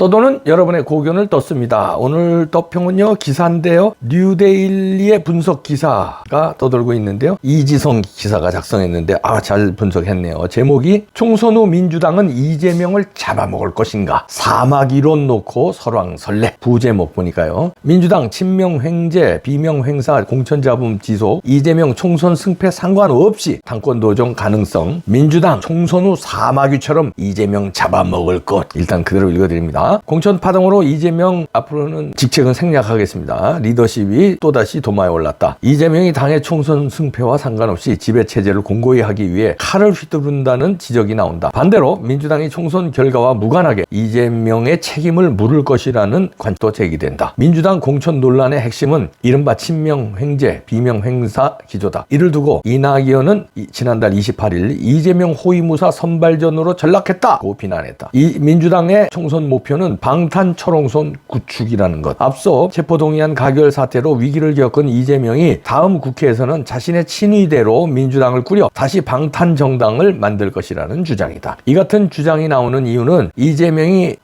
떠도는 여러분의 고견을 떴습니다. 오늘 떠평은요 기사인데요. 뉴데일리의 분석 기사가 떠돌고 있는데요. 이지성 기사가 작성했는데 잘 분석했네요. 제목이 총선 후 민주당은 이재명을 잡아먹을 것인가, 사막이론 놓고 설왕설래. 부제목 보니까요. 민주당 친명횡재 비명횡사 공천잡음 지속, 이재명 총선 승패 상관없이 당권 도전 가능성, 민주당 총선 후 사마귀처럼 이재명 잡아먹을 것. 일단 그대로 읽어드립니다. 공천 파동으로 이재명 앞으로는 직책은 생략하겠습니다. 리더십이 또다시 도마에 올랐다. 이재명이 당의 총선 승패와 상관없이 지배체제를 공고히 하기 위해 칼을 휘두른다는 지적이 나온다. 반대로 민주당이 총선 결과와 무관하게 이재명의 책임을 물을 것이라는 관도 제기된다. 민주당 공천 논란의 핵심은 이른바 친명횡재 비명횡사 기조다. 이를 두고 이낙연 의원은 지난달 28일 이재명 호위무사 선발전으로 전락했다고 비난했다. 이 민주당의 총선 목표는 방탄초롱선 구축이라는 것. 앞서 체포동의안 가결 사태로 위기를 겪은 이재명이 다음 국회에서는 자신의 친위대로 민주당을 꾸려 다시 방탄정당을 만들 것이라는 주장이다. 이 같은 주장이 나오는 이유는 이재명이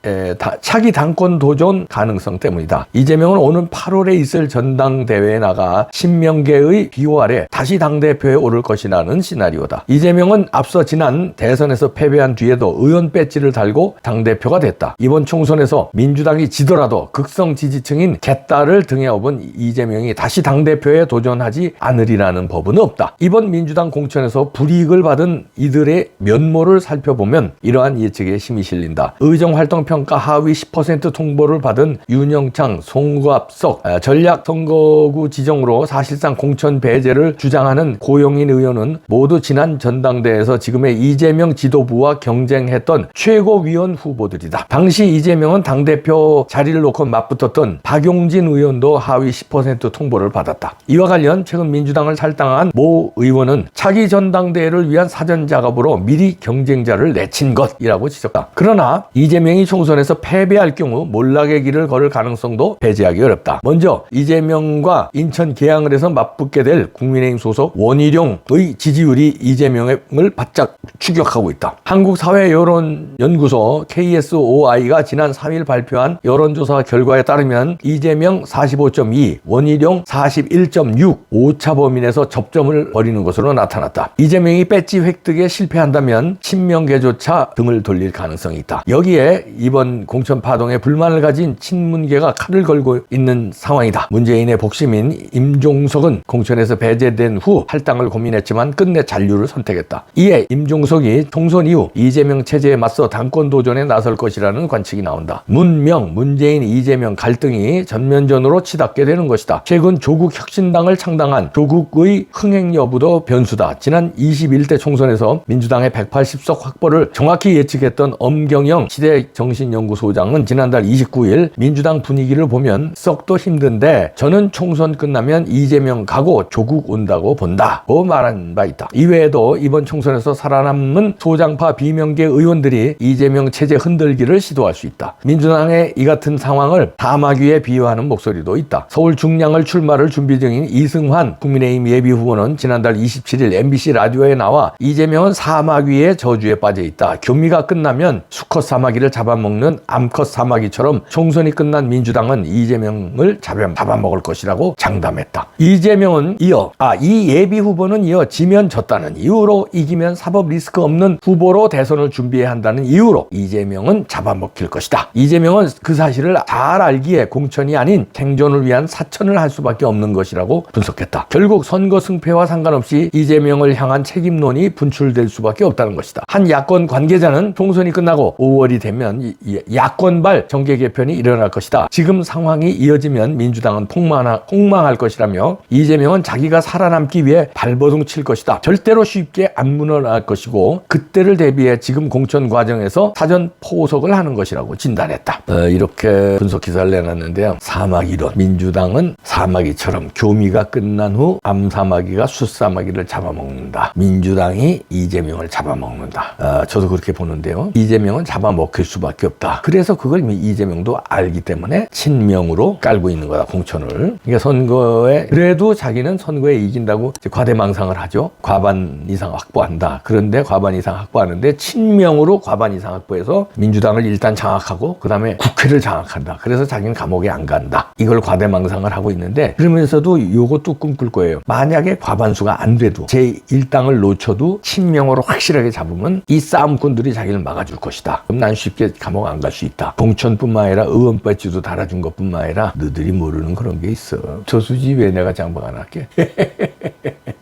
차기 당권 도전 가능성 때문이다. 이재명은 오는 8월에 있을 전당대회에 나가 신명계의 비호 아래 다시 당대표에 오를 것이라는 시나리오다. 이재명은 앞서 지난 대선에서 패배한 뒤에도 의원 배지를 달고 당대표가 됐다. 이번 총선에서 민주당이 지더라도 극성 지지층인 개딸을 등에 업은 이재명이 다시 당대표에 도전하지 않으리라는 법은 없다. 이번 민주당 공천에서 불이익을 받은 이들의 면모를 살펴보면 이러한 예측에 힘이 실린다. 의정활동평가 하위 10% 통보를 받은 윤영창, 송갑석 전략선거구 지정으로 사실상 공천 배제를 주장하는 고용인 의원은 모두 지난 전당대회에서 지금의 이재명 지도부와 경쟁했던 최고위원 후보들이다. 당시 이재명은 당대표 자리를 놓고 맞붙었던 박용진 의원도 하위 10% 통보를 받았다. 이와 관련 최근 민주당을 탈당한 모 의원은 차기 전당대회를 위한 사전 작업으로 미리 경쟁자를 내친 것이라고 지적했다. 그러나 이재명이 총선에서 패배할 경우 몰락의 길을 걸을 가능성도 배제하기 어렵다. 먼저 이재명과 인천 계양을 해서 맞붙게 될 국민의힘 소속 원희룡의 지지율이 이재명을 바짝 추격하고 있다. 한국사회여론연구소 KSOI가 지난 3일 발표한 여론조사 결과에 따르면 이재명 45.2, 원희룡 41.6, 오차 범위내에서 접점을 벌이는 것으로 나타났다. 이재명이 배지 획득에 실패한다면 친명계조차 등을 돌릴 가능성이 있다. 여기에 이번 공천 파동에 불만을 가진 친문계가 칼을 걸고 있는 상황이다. 문재인의 복심인 임종석은 공천에서 배제된 후 탈당을 고민했지만 끝내 잔류를 선택했다. 이에 임종석이 총선 이후 이재명 체제에 맞서 당권 도전에 나설 것이라는 관측이 나온다. 문재인, 이재명 갈등이 전면전으로 치닫게 되는 것이다. 최근 조국 혁신당을 창당한 조국의 흥행 여부도 변수다. 지난 21대 총선에서 민주당의 180석 확보를 정확히 예측했던 엄경영 시대정신연구소장은 지난달 29일 민주당 분위기를 보면 썩도 힘든데 저는 총선 끝나면 이재명 가고 조국 온다고 본다고 말한 바 있다. 이외에도 이번 총선에서 살아남은 소장파 비명계 의원들이 이재명 체제 흔들기를 시도할 수 있다. 민주당의 이 같은 상황을 사마귀에 비유하는 목소리도 있다. 서울 중량을 출마를 준비 중인 이승환 국민의힘 예비후보는 지난달 27일 MBC 라디오에 나와 이재명은 사마귀의 저주에 빠져 있다. 교미가 끝나면 수컷 사마귀를 잡아먹는 암컷 사마귀처럼 총선이 끝난 민주당은 이재명을 잡아먹을 것이라고 장담했다. 이재명은 이 예비후보는 이어 지면 졌다는 이유로 이기면 사법 리스크 없는 후보로 대선을 준비해야 한다는 이유로 이재명은 잡아먹힐 것이다. 이재명은 그 사실을 잘 알기에 공천이 아닌 생존을 위한 사천을 할 수밖에 없는 것이라고 분석했다. 결국 선거 승패와 상관없이 이재명을 향한 책임론이 분출될 수밖에 없다는 것이다. 한 야권 관계자는 총선이 끝나고 5월이 되면 야권발 정계 개편이 일어날 것이다. 지금 상황이 이어지면 민주당은 폭망할 것이라며 이재명은 자기가 살아남기 위해 발버둥 칠 것이다. 절대로 쉽게 안 무너날 것이고 그때를 대비해 지금 공천 과정에서 사전 포석을 하는 것이라고 진단했다. 이렇게 분석 기사를 내놨는데요. 사마귀론. 민주당은 사마귀처럼 교미가 끝난 후 암사마귀가 숫사마귀를 잡아먹는다. 민주당이 이재명을 잡아먹는다. 저도 그렇게 보는데요. 이재명은 잡아먹힐 수밖에 없다. 그래서 그걸 이재명도 알기 때문에 친명으로 깔고 있는 거다. 공천을. 그러니까 선거에 그래도 자기는 선거에 이긴다고 과대망상을 하죠. 과반 이상 확보한다. 그런데 과반 이상 확보하는데 친명으로 과반 이상 확보해서 민주당을 일단 장악 장악하고 그다음에 국회를 장악한다. 그래서 자기는 감옥에 안 간다. 이걸 과대망상을 하고 있는데 그러면서도 이것도 꿈꿀 거예요. 만약에 과반수가 안 돼도 제1당을 놓쳐도 친명으로 확실하게 잡으면 이 싸움꾼들이 자기를 막아줄 것이다. 그럼 난 쉽게 감옥 안 갈 수 있다. 공천뿐만 아니라 의원 배지도 달아준 것뿐만 아니라 너들이 모르는 그런 게 있어. 저수지 왜 내가 장방 안 할게?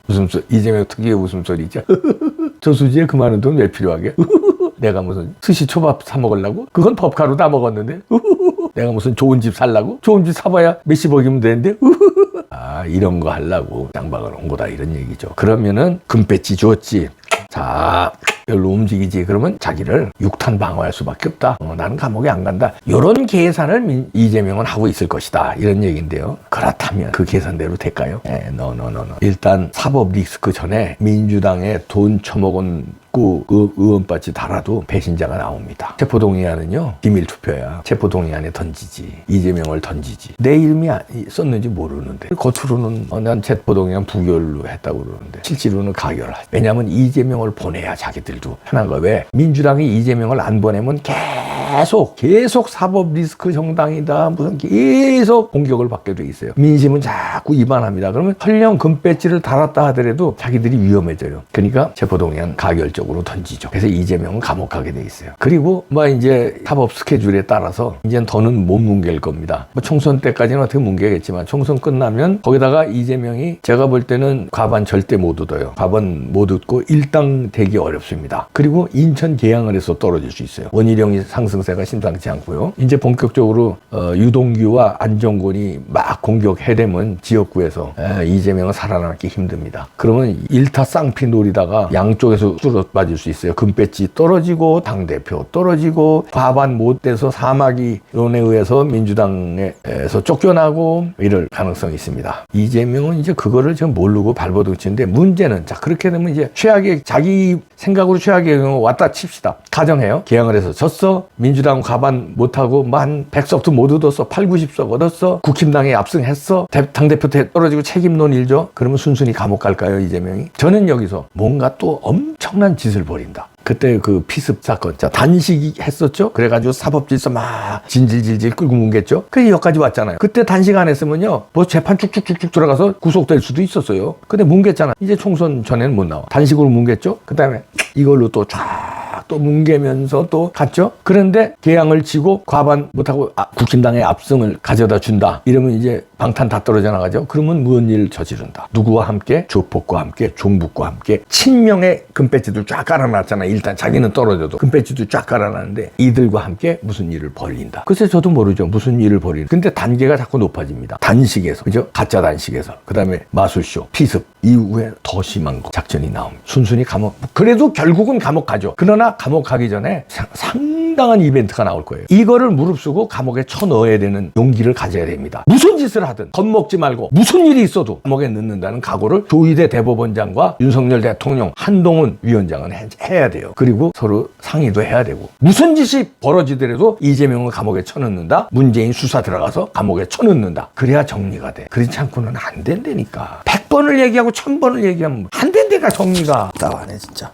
웃음소리, 이재명 특유의 웃음소리죠. 저수지에 그 많은 돈 왜 필요하게? 내가 무슨 스시 초밥 사 먹으려고? 그건 법카로 다 먹었는데. 내가 무슨 좋은 집 살라고? 좋은 집 사봐야 몇십억이면 되는데. 아, 이런 거 하려고 장박을 온 거다 이런 얘기죠. 그러면은 금배지 줬지. 자, 여기로 움직이지. 그러면 자기를 육탄 방어할 수밖에 없다. 나는 감옥에 안 간다. 이런 계산을 이재명은 하고 있을 것이다. 이런 얘기인데요. 그렇다면 그 계산대로 될까요? no. 일단 사법 리스크 전에 민주당에 돈 처먹은 의원바지 달아도 배신자가 나옵니다. 체포동의안은요 비밀투표야. 체포동의안에 던지지. 이재명을 던지지. 내 이름이 썼는지 모르는데 겉으로는 난 체포동의안 부결로 했다고 그러는데 실제로는 가결하지. 왜냐하면 이재명을 보내야 자기들도 편한 거야. 왜? 민주당이 이재명을 안 보내면 계속 사법 리스크 정당이다. 무슨 계속 공격을 받게 돼 있어요. 민심은 자꾸 위반합니다. 그러면 설령 금배지를 달았다 하더라도 자기들이 위험해져요. 그러니까 체포동의안 가결적으로 던지죠. 그래서 이재명은 감옥 가게 돼 있어요. 그리고 이제 사법 스케줄에 따라서 이제는 더는 못 뭉갤 겁니다. 총선 때까지는 어떻게 뭉개겠지만 총선 끝나면 거기다가 이재명이 제가 볼 때는 과반 절대 못 얻어요. 과반 못 얻고 일당 되기 어렵습니다. 그리고 인천 계양을 해서 떨어질 수 있어요. 원희룡이 상승세가 심상치 않고요. 이제 본격적으로 유동규와 안정권이 막 공격해대면 지역구에서 이재명은 살아남기 힘듭니다. 그러면 일타 쌍피 노리다가 양쪽에서 뚫어빠질 수 있어요. 금배지 떨어지고 당대표 떨어지고 과반 못 돼서 사마귀 론에 의해서 민주당에서 쫓겨나고 이럴 가능성이 있습니다. 이재명은 이제 그거를 지금 모르고 발버둥치는데 문제는 자 그렇게 되면 이제 최악의 자기 생각으로 최악의 경우 왔다 칩시다. 가정해요. 개항을 해서 졌어. 민주당 과반 못하고 한 100석도 못 얻었어. 8, 90석 얻었어. 국힘당에 압승했어. 당대표 떨어지고 책임론 일죠. 그러면 순순히 감옥 갈까요, 이재명이? 저는 여기서 뭔가 또 엄청난 짓을 벌인다. 그때 그 피습 사건, 자, 단식 했었죠? 그래가지고 사법질서 막 진질질질 끌고 뭉갰죠? 그래, 여기까지 왔잖아요. 그때 단식 안 했으면요, 뭐 재판 쭉쭉쭉쭉 들어가서 구속될 수도 있었어요. 근데 뭉갰잖아. 이제 총선 전에는 못 나와. 단식으로 뭉갰죠? 그 다음에 이걸로 또 또 뭉개면서 또 갔죠. 그런데 개항을 치고 과반 못하고 국힘당의 압승을 가져다 준다. 이러면 이제 방탄 다 떨어져 나가죠. 그러면 무슨 일을 저지른다. 누구와 함께? 조폭과 함께, 종북과 함께 친명의 금배지들 쫙 깔아놨잖아. 일단 자기는 떨어져도 금배지도 쫙 깔아놨는데 이들과 함께 무슨 일을 벌린다. 글쎄 저도 모르죠. 무슨 일을 벌리는. 근데 단계가 자꾸 높아집니다. 단식에서, 그죠? 가짜 단식에서. 그 다음에 마술쇼, 피습. 이후에 더 심한 거 작전이 나옵니다. 순순히 감옥. 그래도 결국은 감옥 가죠. 그러나 감옥 가기 전에 상당한 이벤트가 나올 거예요. 이거를 무릅쓰고 감옥에 쳐넣어야 되는 용기를 가져야 됩니다. 무슨 짓을 하든 겁먹지 말고 무슨 일이 있어도 감옥에 넣는다는 각오를 조희대 대법원장과 윤석열 대통령, 한동훈 위원장은 해야 돼요. 그리고 서로 상의도 해야 되고 무슨 짓이 벌어지더라도 이재명을 감옥에 쳐넣는다. 문재인 수사 들어가서 감옥에 쳐넣는다. 그래야 정리가 돼. 그렇지 않고는 안 된다니까. 100번을 얘기하고 1000번을 얘기하면 안 된다니까 정리가. 답답하네 진짜.